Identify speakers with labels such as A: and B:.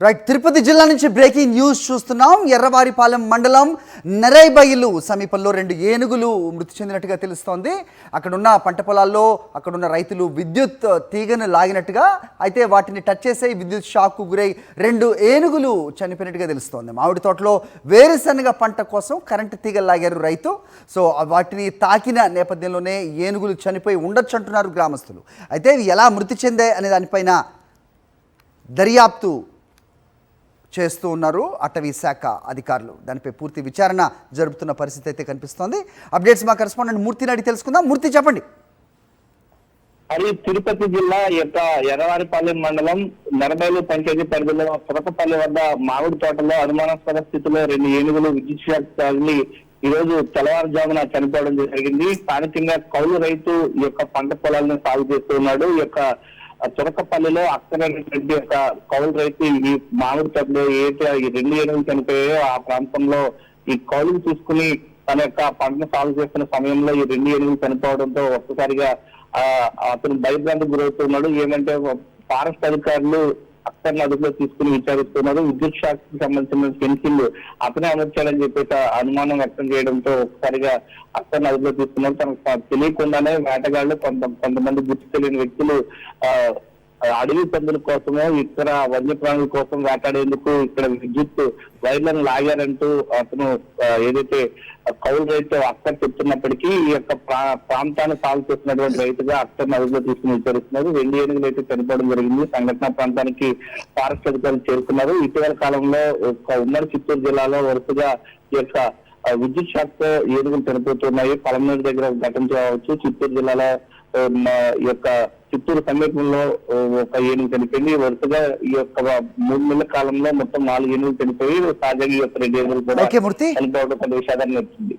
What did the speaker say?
A: Right, Tirupati జిల్లా నుంచి breaking news చూస్తున్నాం. ఎర్రవారిపాలెం మండలం నరైబయిలు సమీపంలో 2 ఏనుగులు మృతి చెందినట్టుగా తెలుస్తోంది. అక్కడున్న పంట పొలాల్లో అక్కడున్న రైతులు విద్యుత్ తీగను లాగినట్టుగా, అయితే వాటిని టచ్ చేసే విద్యుత్ షాక్కు గురై 2 ఏనుగులు చనిపోయినట్టుగా తెలుస్తోంది. మామిడి తోటలో వేరుశనగ పంట కోసం కరెంటు తీగలు లాగారు రైతు. సో వాటిని తాకిన నేపథ్యంలోనే ఏనుగులు చనిపోయి ఉండొచ్చు అంటున్నారు గ్రామస్తులు. అయితే ఇవి ఎలా మృతి చెందాయి అనే దానిపైన దర్యాప్తు చేస్తూ ఉన్నారు అటవీ శాఖ అధికారులు. దానిపై పూర్తి విచారణ జరుపుతున్న పరిస్థితి అయితే కనిపిస్తోంది. అప్డేట్స్ మా కరెస్పాండెంట్ మూర్తిని అడిగి తెలుసుకుందాం. మూర్తి, చెప్పండి.
B: అది తిరుపతి జిల్లా యొక్క ఎర్రవారిపాలెం మండలం నరబైలు పంచాయతీ పరిధిలో సురకపల్లి వద్ద మామిడి తోటలో అనుమానాస్పద స్థితిలో 2 ఏనుగులు విద్యుత్ షాక్ తగిలి ఈ రోజు తెల్లవారుజామున చనిపోవడం జరిగింది. స్థానికంగా కౌలు రైతు ఈ యొక్క పంట పొలాలను సాగు చేస్తున్నాడు. ఈ యొక్క చురకపల్లిలో అక్కరెడ్డి యొక్క కౌలు రైతు ఈ మామిడి తోటలో ఏదైతే ఈ 2 ఏనుగులు చనిపోయాయో ఆ ప్రాంతంలో ఈ కౌలుకు తీసుకుని తన యొక్క పంటను సాగు చేస్తున్న సమయంలో ఈ 2 ఏనుగులు చనిపోవడంతో ఒక్కసారిగా అతను భయభ్రాంతికి గురవుతున్నాడు. ఏమంటే ఫారెస్ట్ అధికారులు అక్కడిని అదుపులో తీసుకుని విచారిస్తున్నారు. విద్యుత్ షాక్ కి సంబంధించిన ఫెన్సింగ్ అతనే అమర్చాలని చెప్పేసి అనుమానం వ్యక్తం చేయడంతో ఒక్కసారిగా అక్కడిని అదుపులో తీసుకున్నారు. తనకు తెలియకుండానే వేటగాళ్లు కొంతమంది గుర్తు తెలియని వ్యక్తులు అడవి పందుల కోసమో ఇతర వన్యప్రాణుల కోసం వేటాడేందుకు ఇక్కడ విద్యుత్ వైర్లను లాగారంటూ అతను ఏదైతే కౌలు రైతు అక్కడ చెప్తున్నప్పటికీ ఈ యొక్క ప్రాంతాన్ని సాగు చేస్తున్నటువంటి రైతుగా అక్కడ అదుపులో తీసుకుని విచారిస్తున్నారు. 2 ఏనుగులు అయితే చనిపోవడం జరిగింది. సంఘటన ప్రాంతానికి ఫారెస్ట్ అధికారులు చేరుకున్నారు. ఇటీవల కాలంలో ఉమ్మడి చిత్తూరు జిల్లాలో వరుసగా ఈ యొక్క విద్యుత్ షాక్ తో ఏనుగులు చనిపోతున్నాయి. పలమనేరు దగ్గర ఘటన కావచ్చు. చిత్తూరు జిల్లాలో ఈ యొక్క చిత్తూరు సమీపంలో ఒక ఏనుగు చనిపోయింది. వరుసగా ఈ యొక్క 3 నెలల కాలంలో మొత్తం 4 ఏనుగులు చనిపోయి తాజాగా ఈ యొక్క 2 ఏనుగులు కూడా చనిపోవడం కొంత విషాదాన్ని వచ్చింది.